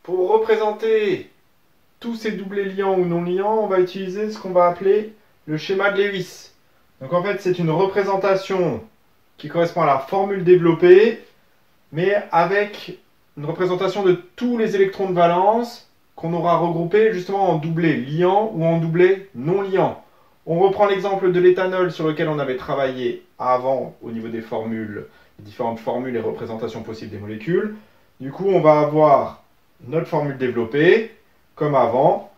Pour représenter tous ces doublés liants ou non liants, on va utiliser ce qu'on va appeler le schéma de Lewis. Donc en fait, c'est une représentation qui correspond à la formule développée, mais avec une représentation de tous les électrons de valence qu'on aura regroupés justement en doublés liants ou en doublés non liants. On reprend l'exemple de l'éthanol sur lequel on avait travaillé avant au niveau des formules, les différentes formules et représentations possibles des molécules. Du coup, on va avoir notre formule développée, comme avant.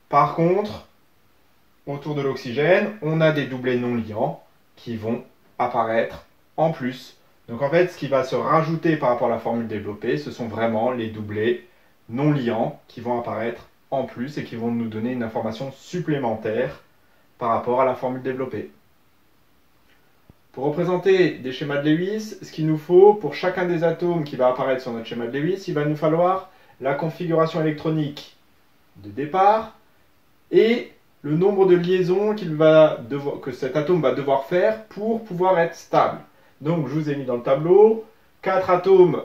Par contre, autour de l'oxygène, on a des doublés non liants qui vont apparaître en plus. Donc en fait, ce qui va se rajouter par rapport à la formule développée, ce sont vraiment les doublés non liants qui vont apparaître en plus et qui vont nous donner une information supplémentaire par rapport à la formule développée. Pour représenter des schémas de Lewis, ce qu'il nous faut pour chacun des atomes qui va apparaître sur notre schéma de Lewis, il va nous falloir la configuration électronique de départ et le nombre de liaisons que cet atome va devoir faire pour pouvoir être stable. Donc je vous ai mis dans le tableau 4 atomes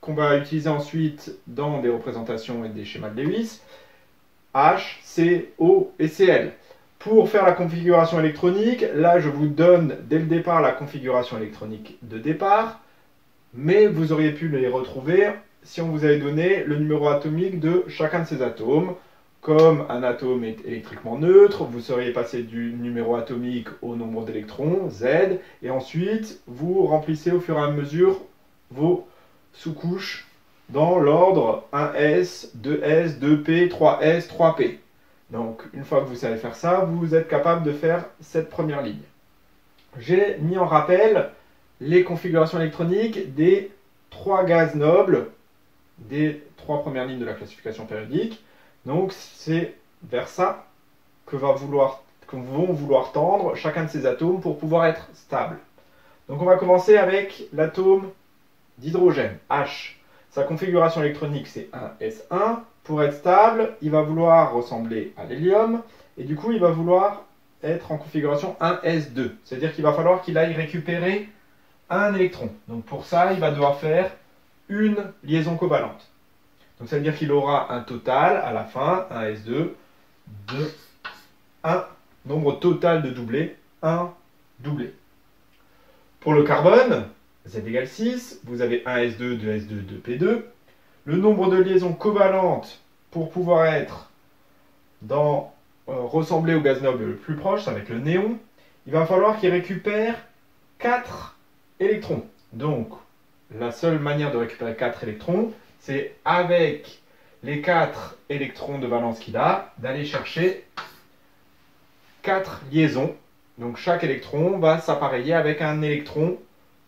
qu'on va utiliser ensuite dans des représentations et des schémas de Lewis, H, C, O et Cl. Pour faire la configuration électronique, là je vous donne dès le départ la configuration électronique de départ, mais vous auriez pu les retrouver si on vous avait donné le numéro atomique de chacun de ces atomes. Comme un atome est électriquement neutre, vous seriez passé du numéro atomique au nombre d'électrons, Z, et ensuite vous remplissez au fur et à mesure vos sous-couches dans l'ordre 1s, 2s, 2p, 3s, 3p. Donc une fois que vous savez faire ça, vous êtes capable de faire cette première ligne. J'ai mis en rappel les configurations électroniques des 3 gaz nobles des 3 premières lignes de la classification périodique. Donc c'est vers ça que vont vouloir tendre chacun de ces atomes pour pouvoir être stable. Donc on va commencer avec l'atome d'hydrogène, H. Sa configuration électronique c'est 1s1. Pour être stable, il va vouloir ressembler à l'hélium et du coup il va vouloir être en configuration 1s2. C'est-à-dire qu'il va falloir qu'il aille récupérer un électron. Donc pour ça, il va devoir faire une liaison covalente. Donc ça veut dire qu'il aura un total à la fin, 1s2, de 1 nombre total de doublés, 1 doublé. Pour le carbone, Z égale 6, vous avez 1s2, 2s2, 2p2. Le nombre de liaisons covalentes pour pouvoir être ressembler au gaz noble le plus proche, ça va être le néon, il va falloir qu'il récupère 4 électrons. Donc, la seule manière de récupérer 4 électrons, c'est avec les 4 électrons de valence qu'il a, d'aller chercher 4 liaisons. Donc, chaque électron va s'appareiller avec un électron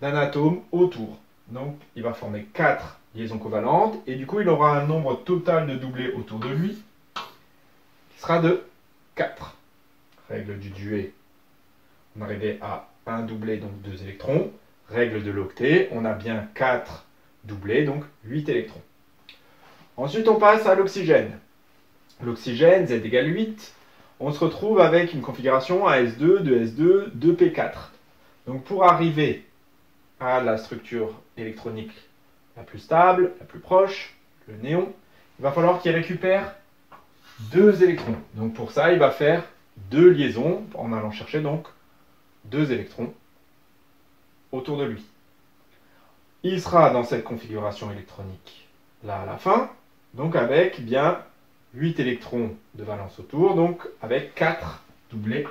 d'un atome autour. Donc, il va former 4 liaisons covalentes, et du coup, il aura un nombre total de doublés autour de lui, qui sera de 4. Règle du duet, on arrivait à un doublé, donc 2 électrons. Règle de l'octet, on a bien 4 doublés, donc 8 électrons. Ensuite, on passe à l'oxygène. L'oxygène, Z égale 8. On se retrouve avec une configuration AS2, 2S2, 2P4. Donc pour arriver à la structure électronique la plus stable, la plus proche, le néon, il va falloir qu'il récupère 2 électrons. Donc pour ça, il va faire 2 liaisons en allant chercher donc 2 électrons autour de lui. Il sera dans cette configuration électronique là à la fin, donc avec bien 8 électrons de valence autour, donc avec 4 doublés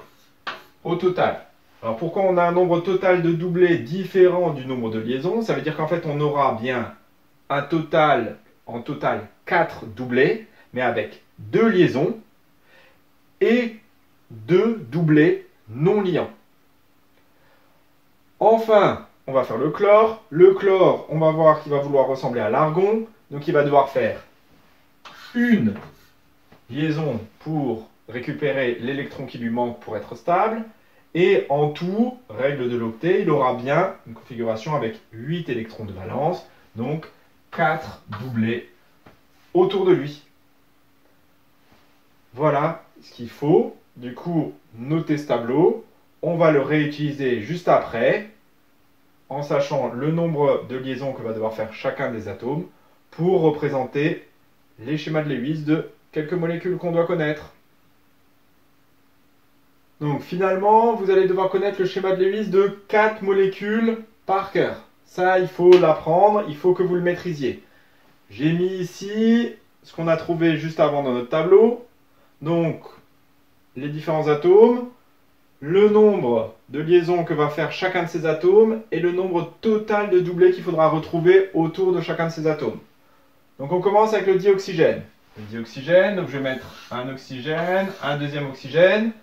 au total. Alors pourquoi on a un nombre total de doublés différent du nombre de liaisons? Ça veut dire qu'en fait on aura bien un total, en total 4 doublés, mais avec 2 liaisons et 2 doublés non liants. Enfin, on va faire le chlore. Le chlore, on va voir qu'il va vouloir ressembler à l'argon. Donc il va devoir faire une liaison pour récupérer l'électron qui lui manque pour être stable. Et en tout, règle de l'octet, il aura bien une configuration avec 8 électrons de valence. Donc 4 doublés autour de lui. Voilà ce qu'il faut. Du coup, noter ce tableau. On va le réutiliser juste après en sachant le nombre de liaisons que va devoir faire chacun des atomes pour représenter les schémas de Lewis de quelques molécules qu'on doit connaître. Donc finalement, vous allez devoir connaître le schéma de Lewis de 4 molécules par cœur. Ça, il faut l'apprendre, il faut que vous le maîtrisiez. J'ai mis ici ce qu'on a trouvé juste avant dans notre tableau. Donc, les différents atomes, le nombre de liaisons que va faire chacun de ces atomes et le nombre total de doublés qu'il faudra retrouver autour de chacun de ces atomes. Donc on commence avec le dioxygène. Le dioxygène, donc je vais mettre un oxygène, un deuxième oxygène.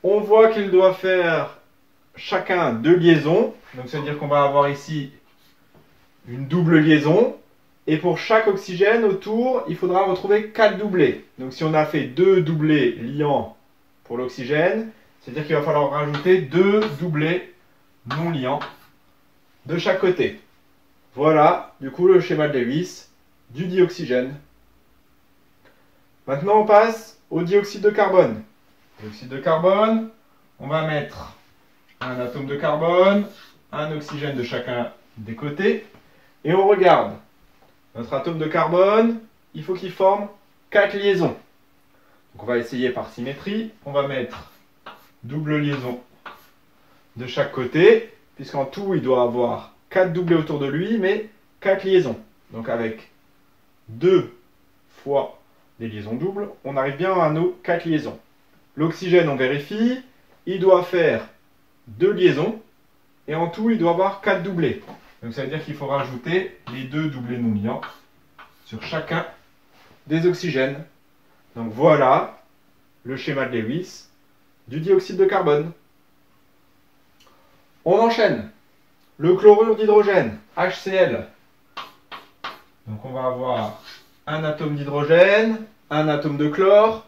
On voit qu'il doit faire chacun 2 liaisons. Donc ça veut dire qu'on va avoir ici une double liaison. Et pour chaque oxygène autour, il faudra retrouver 4 doublés. Donc si on a fait 2 doublés liants pour l'oxygène, c'est-à-dire qu'il va falloir rajouter 2 doublés non liants de chaque côté. Voilà, du coup, le schéma de Lewis du dioxygène. Maintenant, on passe au dioxyde de carbone. Dioxyde de carbone, on va mettre un atome de carbone, un oxygène de chacun des côtés, et on regarde. Notre atome de carbone, il faut qu'il forme 4 liaisons. Donc on va essayer par symétrie. On va mettre double liaison de chaque côté, puisqu'en tout, il doit avoir 4 doublés autour de lui, mais 4 liaisons. Donc avec 2 fois des liaisons doubles, on arrive bien à nos 4 liaisons. L'oxygène, on vérifie, il doit faire 2 liaisons, et en tout, il doit avoir 4 doublés. Donc ça veut dire qu'il faut rajouter les 2 doublés non liants sur chacun des oxygènes. Donc voilà le schéma de Lewis du dioxyde de carbone. On enchaîne. Le chlorure d'hydrogène, HCl. Donc on va avoir un atome d'hydrogène, un atome de chlore.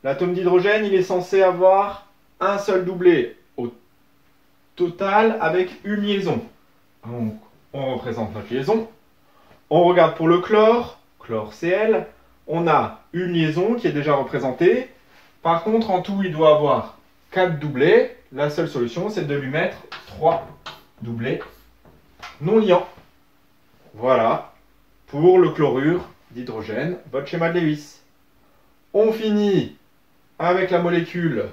L'atome d'hydrogène, il est censé avoir un seul doublé au total avec une liaison. Donc on représente notre liaison. On regarde pour le chlore, chlore Cl. On a une liaison qui est déjà représentée. Par contre, en tout, il doit avoir 4 doublés. La seule solution, c'est de lui mettre 3 doublés non liants. Voilà pour le chlorure d'hydrogène, votre schéma de Lewis. On finit avec la molécule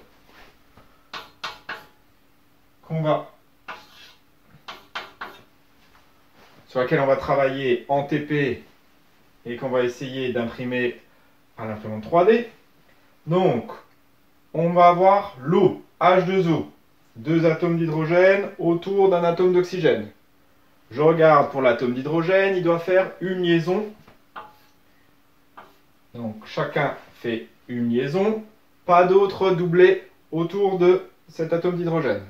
sur laquelle on va travailler en TP et qu'on va essayer d'imprimer à l'imprimante 3D. Donc, on va avoir l'eau, H2O, 2 atomes d'hydrogène autour d'un atome d'oxygène. Je regarde pour l'atome d'hydrogène, il doit faire une liaison. Donc, chacun fait une liaison, pas d'autres doublés autour de cet atome d'hydrogène.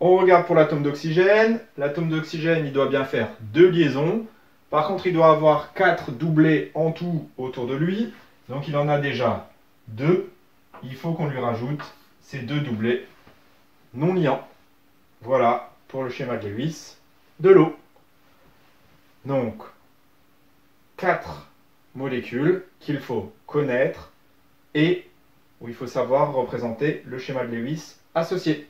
On regarde pour l'atome d'oxygène. L'atome d'oxygène, il doit bien faire 2 liaisons. Par contre, il doit avoir 4 doublés en tout autour de lui. Donc, il en a déjà 2. Il faut qu'on lui rajoute ces 2 doublés non liants. Voilà pour le schéma de Lewis de l'eau. Donc, 4 molécules qu'il faut connaître et où il faut savoir représenter le schéma de Lewis associé.